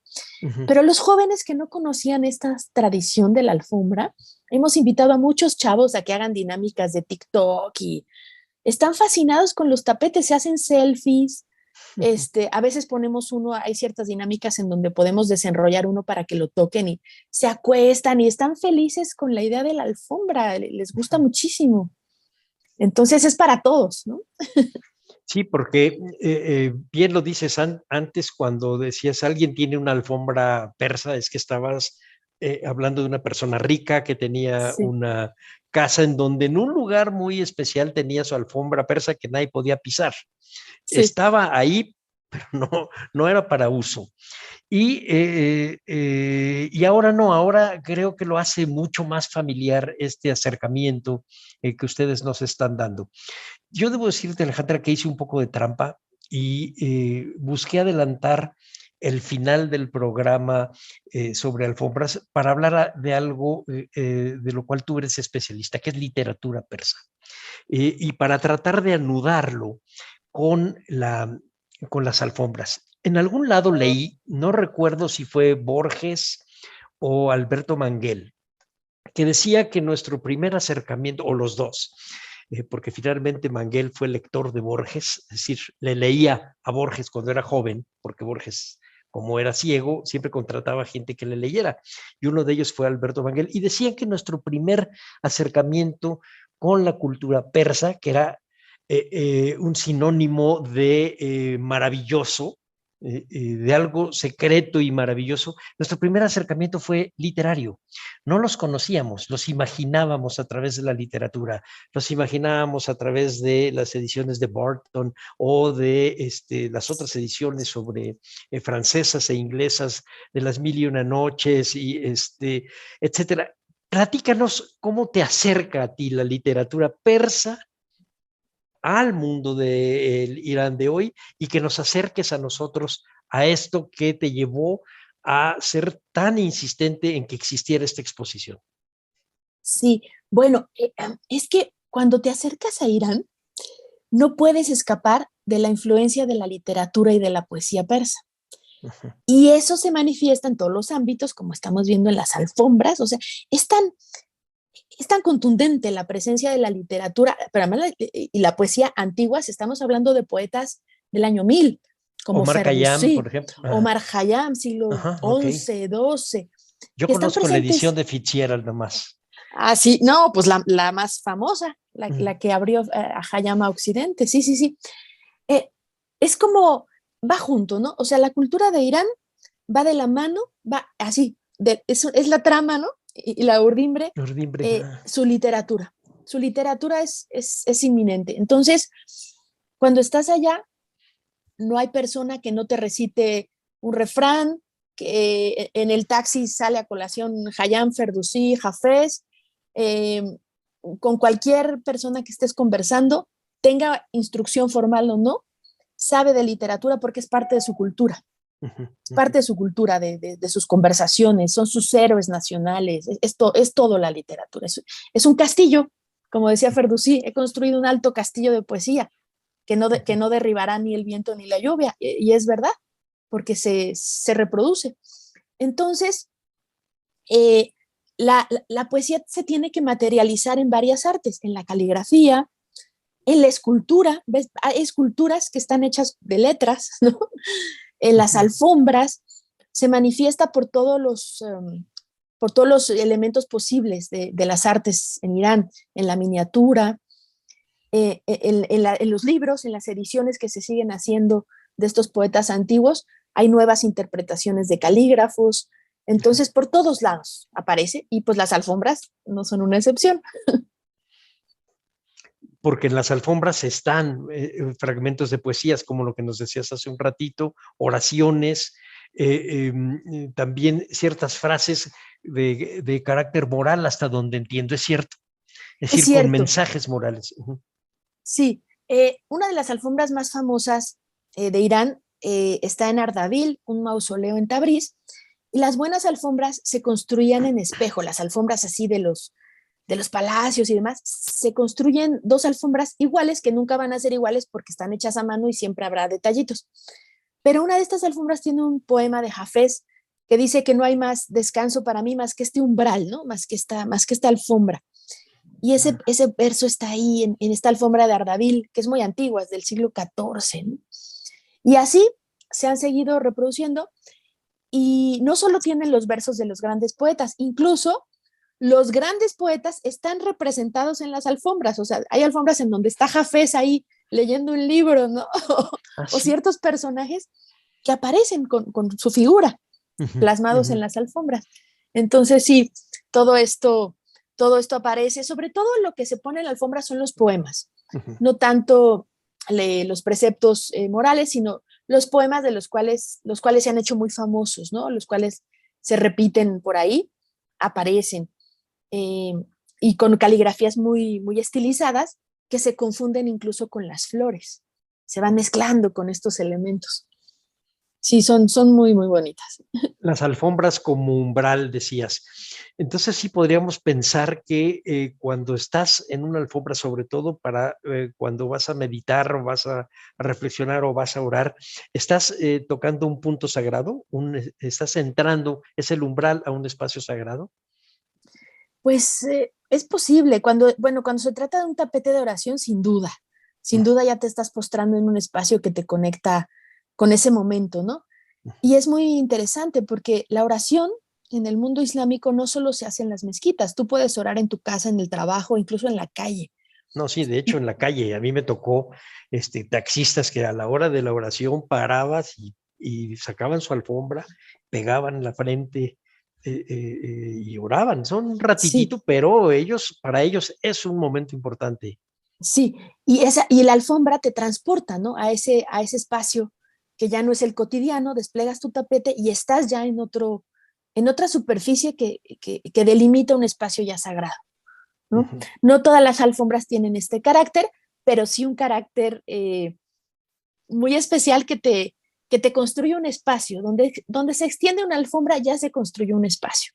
Pero los jóvenes que no conocían esta tradición de la alfombra, hemos invitado a muchos chavos a que hagan dinámicas de TikTok y están fascinados con los tapetes, se hacen selfies. A veces ponemos hay ciertas dinámicas en donde podemos desenrollar uno para que lo toquen y se acuestan y están felices con la idea de la alfombra, les gusta muchísimo. Entonces es para todos, ¿no? Sí, porque bien lo dices antes cuando decías alguien tiene una alfombra persa, es que estabas hablando de una persona rica que tenía una casa en donde en un lugar muy especial tenía su alfombra persa que nadie podía pisar. Sí. Estaba ahí, pero no era para uso. Y ahora no, ahora creo que lo hace mucho más familiar este acercamiento que ustedes nos están dando. Yo debo decirte, Alejandra, que hice un poco de trampa y busqué adelantar el final del programa sobre alfombras para hablar de algo de lo cual tú eres especialista, que es literatura persa. Y para tratar de anudarlo con las alfombras. En algún lado leí, no recuerdo si fue Borges o Alberto Manguel, que decía que nuestro primer acercamiento, o los dos, porque finalmente Manguel fue lector de Borges, es decir, le leía a Borges cuando era joven, porque Borges, como era ciego, siempre contrataba gente que le leyera, y uno de ellos fue Alberto Manguel, y decían que nuestro primer acercamiento con la cultura persa, que era un sinónimo de maravilloso, de algo secreto y maravilloso, nuestro primer acercamiento fue literario. No los conocíamos, los imaginábamos a través de la literatura, los imaginábamos a través de las ediciones de Barton o de las otras ediciones sobre francesas e inglesas de las Mil y una noches, y etcétera. Platícanos cómo te acerca a ti la literatura persa al mundo del Irán de hoy y que nos acerques a nosotros a esto que te llevó a ser tan insistente en que existiera esta exposición. Sí, bueno, es que cuando te acercas a Irán, no puedes escapar de la influencia de la literatura y de la poesía persa. Uh-huh. Y eso se manifiesta en todos los ámbitos, como estamos viendo en las alfombras. O sea, es tan contundente la presencia de la literatura, pero además y la poesía antigua, si estamos hablando de poetas del año 1000, como Omar Khayyam, por ejemplo. Omar Khayyam, siglo XI, XII. Yo conozco la edición de Fitzgerald nomás. Ah, sí, no, pues la más famosa, la que abrió a Khayyam a Occidente, sí. Es como, va junto, ¿no? O sea, la cultura de Irán va de la mano, va así, es la trama, ¿no? Y la urdimbre, su literatura. Su literatura es inminente. Entonces, cuando estás allá, no hay persona que no te recite un refrán, que en el taxi sale a colación Khayyam, Ferdowsi, Hafez, con cualquier persona que estés conversando, tenga instrucción formal o no, sabe de literatura porque es parte de su cultura. Es parte de su cultura, de sus conversaciones, son sus héroes nacionales, es todo la literatura, es un castillo como decía Ferdusi, he construido un alto castillo de poesía que no derribará ni el viento ni la lluvia. Y es verdad, porque se reproduce. Entonces, la poesía se tiene que materializar en varias artes, en la caligrafía, en la escultura. ¿Ves? Hay esculturas que están hechas de letras, ¿no? En las alfombras, se manifiesta por todos los elementos posibles de las artes en Irán, en la miniatura, en los libros, en las ediciones que se siguen haciendo de estos poetas antiguos, hay nuevas interpretaciones de calígrafos. Entonces, por todos lados aparece, y pues las alfombras no son una excepción. Porque en las alfombras están fragmentos de poesías, como lo que nos decías hace un ratito, oraciones, también ciertas frases de carácter moral, hasta donde entiendo, es cierto. Es decir, cierto. Con mensajes morales. Sí, una de las alfombras más famosas de Irán está en Ardabil, un mausoleo en Tabriz, y las buenas alfombras se construían en espejo, las alfombras así de los palacios y demás, se construyen dos alfombras iguales que nunca van a ser iguales porque están hechas a mano y siempre habrá detallitos. Pero una de estas alfombras tiene un poema de Hafez que dice que no hay más descanso para mí más que este umbral, ¿no? Más que esta alfombra. Y ese verso está ahí en esta alfombra de Ardabil, que es muy antigua, es del siglo XIV, ¿no? Y así se han seguido reproduciendo, y no solo tienen los versos de los grandes poetas, incluso los grandes poetas están representados en las alfombras. O sea, hay alfombras en donde está Hafez ahí leyendo un libro, ¿no? O ciertos personajes que aparecen con su figura plasmados en las alfombras. Entonces, sí, todo esto aparece. Sobre todo lo que se pone en la alfombra son los poemas, no tanto los preceptos morales, sino los poemas de los cuales se han hecho muy famosos, ¿no? Los cuales se repiten por ahí, aparecen. Y con caligrafías muy, muy estilizadas que se confunden incluso con las flores. Se van mezclando con estos elementos. Sí, son muy, muy bonitas. Las alfombras como umbral, decías. Entonces sí podríamos pensar que cuando estás en una alfombra, sobre todo para cuando vas a meditar o vas a reflexionar o vas a orar, estás tocando un punto sagrado, estás entrando, es el umbral a un espacio sagrado. Pues es posible. Cuando se trata de un tapete de oración, sin duda ya te estás postrando en un espacio que te conecta con ese momento, ¿no? Y es muy interesante porque la oración en el mundo islámico no solo se hace en las mezquitas, tú puedes orar en tu casa, en el trabajo, incluso en la calle. No, sí, de hecho en la calle, a mí me tocó taxistas que a la hora de la oración parabas y sacaban su alfombra, pegaban la frente y oraban. Son un ratitito, sí. Pero para ellos es un momento importante. Sí, y la alfombra te transporta, ¿no? a ese espacio que ya no es el cotidiano, desplegas tu tapete y estás ya en otra superficie que delimita un espacio ya sagrado, ¿no? Uh-huh. No todas las alfombras tienen este carácter, pero sí un carácter muy especial que te construye un espacio. Donde se extiende una alfombra ya se construye un espacio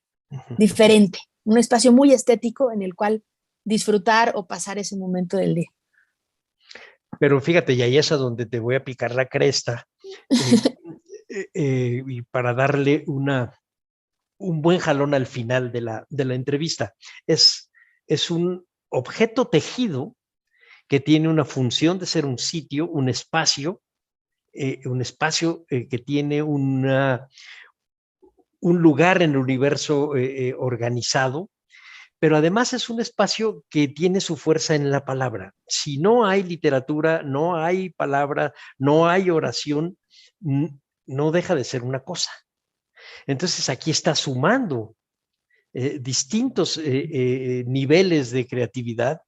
diferente, un espacio muy estético en el cual disfrutar o pasar ese momento del día. Pero fíjate, y ahí es a donde te voy a picar la cresta y para darle un buen jalón al final de la entrevista. Es un objeto tejido que tiene una función de ser un sitio, un espacio que tiene un lugar en el universo organizado, pero además es un espacio que tiene su fuerza en la palabra. Si no hay literatura, no hay palabra, no hay oración, no deja de ser una cosa. Entonces aquí está sumando distintos niveles de creatividad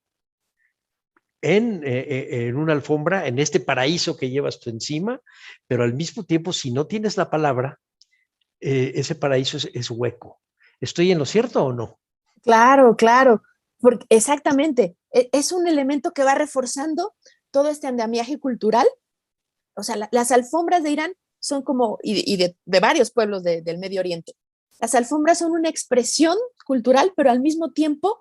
en una alfombra, en este paraíso que llevas tú encima, pero al mismo tiempo, si no tienes la palabra, ese paraíso es hueco. ¿Estoy en lo cierto o no? Claro, porque exactamente. Es un elemento que va reforzando todo este andamiaje cultural. O sea, las alfombras de Irán son como, y de varios pueblos del Medio Oriente, las alfombras son una expresión cultural, pero al mismo tiempo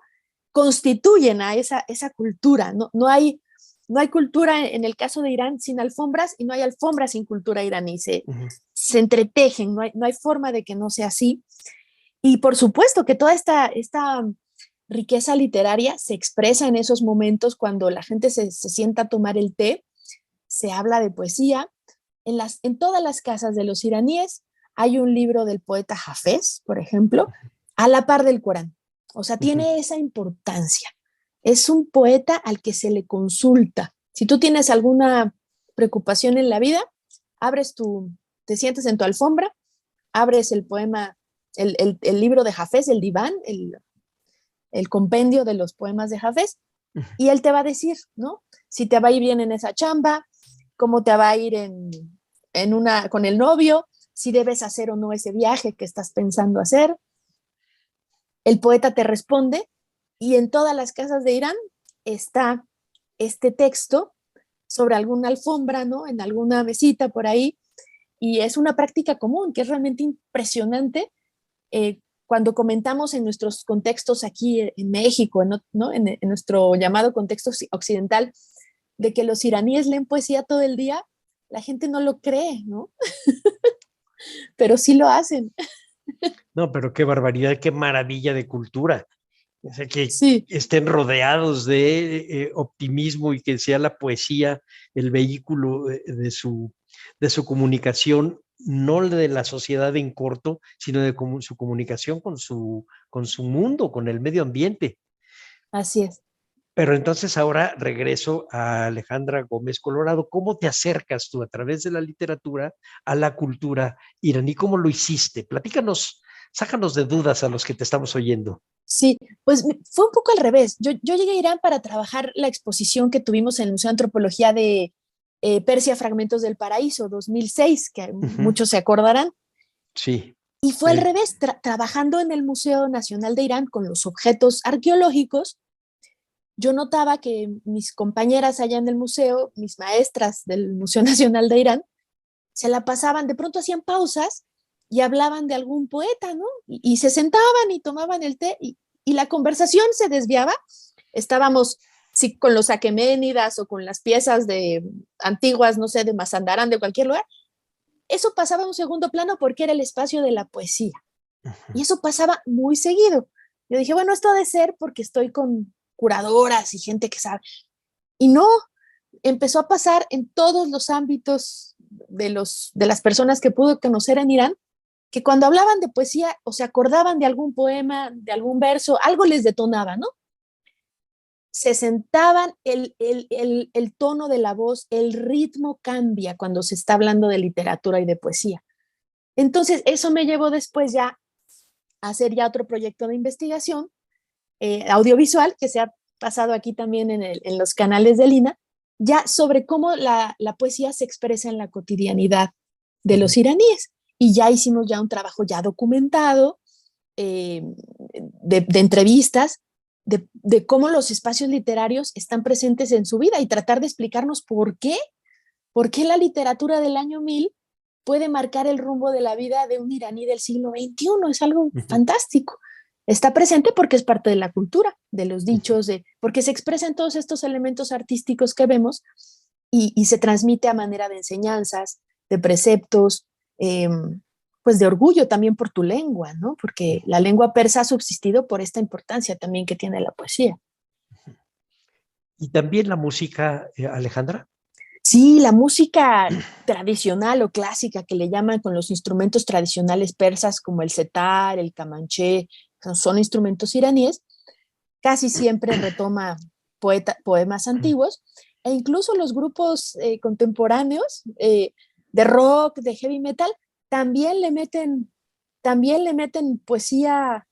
constituyen a esa cultura. No hay cultura en el caso de Irán sin alfombras y no hay alfombras sin cultura iraní. Se entretejen, no hay forma de que no sea así. Y por supuesto que toda esta riqueza literaria se expresa en esos momentos cuando la gente se sienta a tomar el té, se habla de poesía. En todas las casas de los iraníes hay un libro del poeta Hafez, por ejemplo, a la par del Corán. O sea, tiene esa importancia. Es un poeta al que se le consulta. Si tú tienes alguna preocupación en la vida, te sientes en tu alfombra, abres el poema, el libro de Hafez, el diván, el compendio de los poemas de Hafez, y él te va a decir, ¿no? Si te va a ir bien en esa chamba, cómo te va a ir con el novio, si debes hacer o no ese viaje que estás pensando hacer. El poeta te responde, y en todas las casas de Irán está este texto sobre alguna alfombra, ¿no? En alguna mesita por ahí, y es una práctica común que es realmente impresionante. Cuando comentamos en nuestros contextos aquí en México, ¿no? En nuestro llamado contexto occidental, de que los iraníes leen poesía todo el día, la gente no lo cree, ¿no? Pero sí lo hacen. No, pero qué barbaridad, qué maravilla de cultura. O sea, que sí. Estén rodeados de optimismo y que sea la poesía el vehículo de su comunicación, no de la sociedad en corto, sino de su comunicación con su mundo, con el medio ambiente. Así es. Pero entonces ahora regreso a Alejandra Gómez Colorado. ¿Cómo te acercas tú a través de la literatura a la cultura iraní? ¿Cómo lo hiciste? Platícanos, sácanos de dudas a los que te estamos oyendo. Sí, pues fue un poco al revés. Yo llegué a Irán para trabajar la exposición que tuvimos en el Museo de Antropología de Persia, Fragmentos del Paraíso, 2006, que muchos se acordarán. Sí. Y fue al revés, trabajando en el Museo Nacional de Irán con los objetos arqueológicos. Yo notaba que mis compañeras allá en el museo, mis maestras del Museo Nacional de Irán, se la pasaban, de pronto hacían pausas y hablaban de algún poeta, ¿no? Y se sentaban y tomaban el té y la conversación se desviaba. Estábamos con los aqueménidas o con las piezas antiguas, no sé, de Mazandarán, de cualquier lugar. Eso pasaba a un segundo plano porque era el espacio de la poesía. Y eso pasaba muy seguido. Yo dije, bueno, esto ha de ser porque estoy con curadoras y gente que sabe. Y no, empezó a pasar en todos los ámbitos de las personas que pude conocer en Irán, que cuando hablaban de poesía o se acordaban de algún poema, de algún verso, algo les detonaba, ¿no? Se sentaban, el tono de la voz, el ritmo cambia cuando se está hablando de literatura y de poesía. Entonces, eso me llevó después ya a hacer ya otro proyecto de investigación audiovisual que se ha pasado aquí también en los canales de Lina, ya sobre cómo la poesía se expresa en la cotidianidad de los iraníes. Y ya hicimos ya un trabajo ya documentado de entrevistas de cómo los espacios literarios están presentes en su vida y tratar de explicarnos por qué la literatura del año 1000 puede marcar el rumbo de la vida de un iraní del siglo XXI. Es algo fantástico. Está presente porque es parte de la cultura, de los dichos, porque se expresan todos estos elementos artísticos que vemos y se transmite a manera de enseñanzas, de preceptos, pues de orgullo también por tu lengua, ¿no? Porque la lengua persa ha subsistido por esta importancia también que tiene la poesía. ¿Y también la música, Alejandra? Sí, la música tradicional o clásica que le llaman con los instrumentos tradicionales persas como el setar, el kamanché, son instrumentos iraníes, casi siempre retoma poemas antiguos e incluso los grupos contemporáneos de rock, de heavy metal, también le meten poesía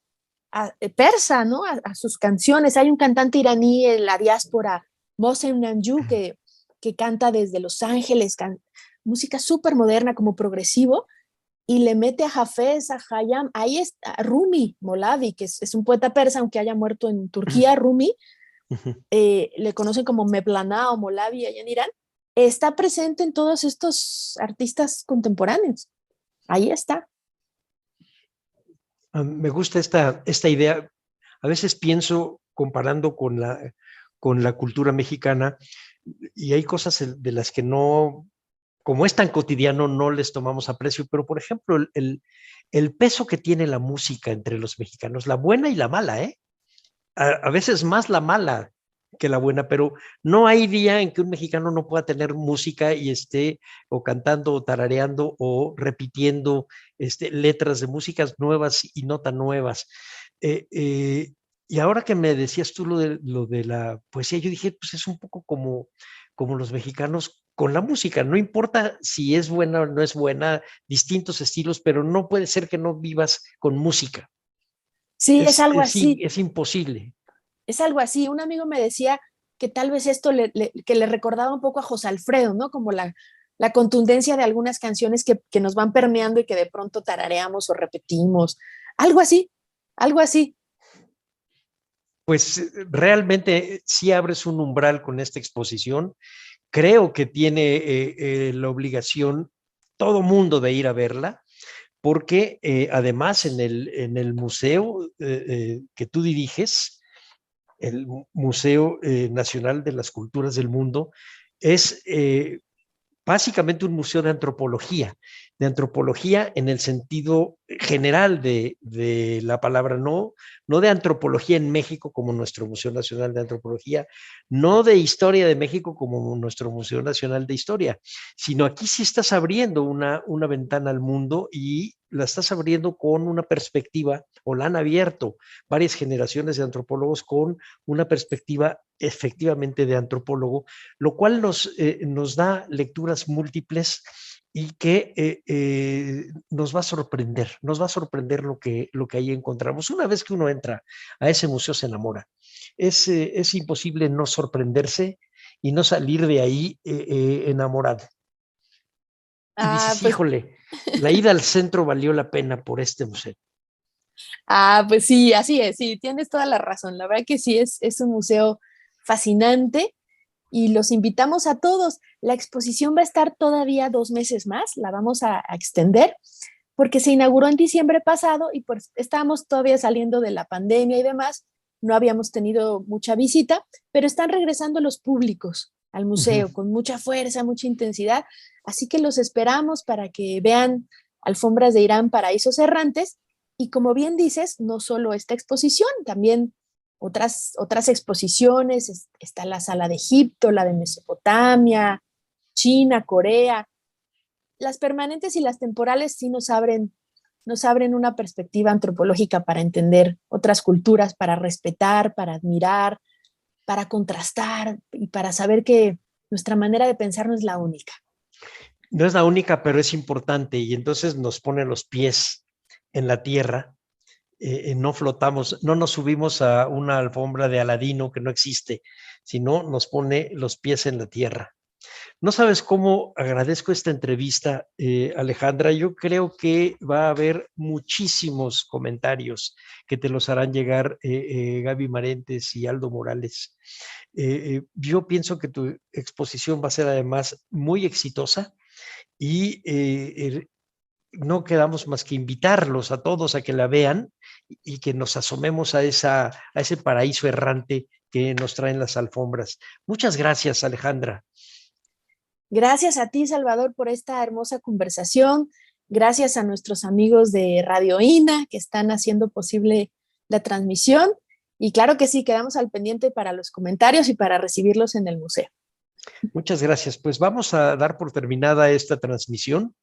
persa, ¿no? A sus canciones. Hay un cantante iraní en la diáspora, Mohsen Nanju, que canta desde Los Ángeles, música súper moderna como progresivo, y le mete a Hafez, a Khayyam, ahí está Rumi Molavi, que es un poeta persa, aunque haya muerto en Turquía. Rumi, le conocen como Mevlana o Molavi allá en Irán, está presente en todos estos artistas contemporáneos. Ahí está. Me gusta esta idea. A veces pienso comparando con la cultura mexicana, y hay cosas de las que no, como es tan cotidiano, no les tomamos aprecio, pero por ejemplo, el peso que tiene la música entre los mexicanos, la buena y la mala, ¿eh? A veces más la mala que la buena, pero no hay día en que un mexicano no pueda tener música y esté o cantando o tarareando o repitiendo letras de músicas nuevas y no tan nuevas. Y ahora que me decías tú lo de la poesía, yo dije, pues es un poco como los mexicanos con la música, no importa si es buena o no es buena, distintos estilos, pero no puede ser que no vivas con música. Sí, es algo así. Es imposible. Es algo así. Un amigo me decía que tal vez esto que le recordaba un poco a José Alfredo, ¿no? Como la contundencia de algunas canciones que nos van permeando y que de pronto tarareamos o repetimos. Algo así, algo así. Pues realmente sí abres un umbral con esta exposición. Creo que tiene la obligación todo mundo de ir a verla, porque además en el museo que tú diriges, el Museo Nacional de las Culturas del Mundo, es básicamente un museo de antropología en el sentido general de la palabra, no de antropología en México como nuestro Museo Nacional de Antropología, no de historia de México como nuestro Museo Nacional de Historia, sino aquí sí estás abriendo una ventana al mundo y la estás abriendo con una perspectiva, o la han abierto varias generaciones de antropólogos con una perspectiva efectivamente de antropólogo, lo cual nos da lecturas múltiples y que nos va a sorprender lo que ahí encontramos. Una vez que uno entra a ese museo se enamora. Es imposible no sorprenderse y no salir de ahí enamorado. Y dices, Pues, híjole, la ida al centro valió la pena por este museo. pues sí, así es, sí, tienes toda la razón. La verdad que sí, es un museo fascinante y los invitamos a todos. La exposición va a estar todavía 2 meses más, la vamos a extender porque se inauguró en diciembre pasado y pues estábamos todavía saliendo de la pandemia y demás, no habíamos tenido mucha visita, pero están regresando los públicos al museo con mucha fuerza, mucha intensidad, así que los esperamos para que vean Alfombras de Irán, Paraísos Errantes, y como bien dices, no solo esta exposición, también otras exposiciones, está la Sala de Egipto, la de Mesopotamia, China, Corea. Las permanentes y las temporales sí nos abren una perspectiva antropológica para entender otras culturas, para respetar, para admirar, para contrastar y para saber que nuestra manera de pensar no es la única. No es la única, pero es importante y entonces nos pone los pies en la tierra. No flotamos, no nos subimos a una alfombra de Aladino que no existe, sino nos pone los pies en la tierra. No sabes cómo agradezco esta entrevista, Alejandra. Yo creo que va a haber muchísimos comentarios que te los harán llegar Gaby Marentes y Aldo Morales. Yo pienso que tu exposición va a ser además muy exitosa y no quedamos más que invitarlos a todos a que la vean y que nos asomemos a ese paraíso errante que nos traen las alfombras. Muchas gracias, Alejandra. Gracias a ti, Salvador, por esta hermosa conversación. Gracias a nuestros amigos de Radio INA que están haciendo posible la transmisión. Y claro que sí, quedamos al pendiente para los comentarios y para recibirlos en el museo. Muchas gracias. Pues vamos a dar por terminada esta transmisión.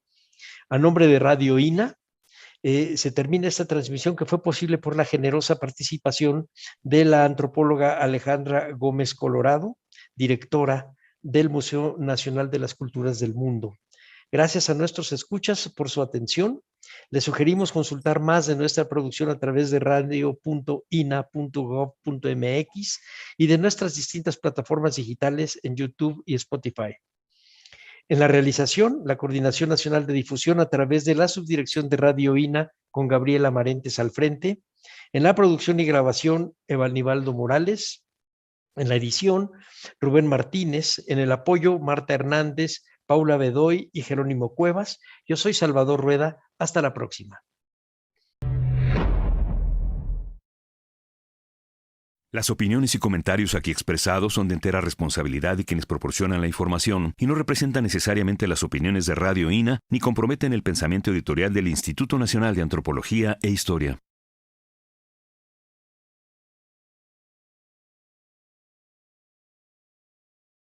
A nombre de Radio INA, se termina esta transmisión que fue posible por la generosa participación de la antropóloga Alejandra Gómez Colorado, directora del Museo Nacional de las Culturas del Mundo. Gracias a nuestros escuchas por su atención. Les sugerimos consultar más de nuestra producción a través de radio.ina.gov.mx y de nuestras distintas plataformas digitales en YouTube y Spotify. En la realización, la Coordinación Nacional de Difusión a través de la Subdirección de Radio INA con Gabriela Marentes al frente. En la producción y grabación, Evalnibaldo Morales. En la edición, Rubén Martínez. En el apoyo, Marta Hernández, Paula Bedoy y Jerónimo Cuevas. Yo soy Salvador Rueda. Hasta la próxima. Las opiniones y comentarios aquí expresados son de entera responsabilidad de quienes proporcionan la información y no representan necesariamente las opiniones de Radio INA ni comprometen el pensamiento editorial del Instituto Nacional de Antropología e Historia.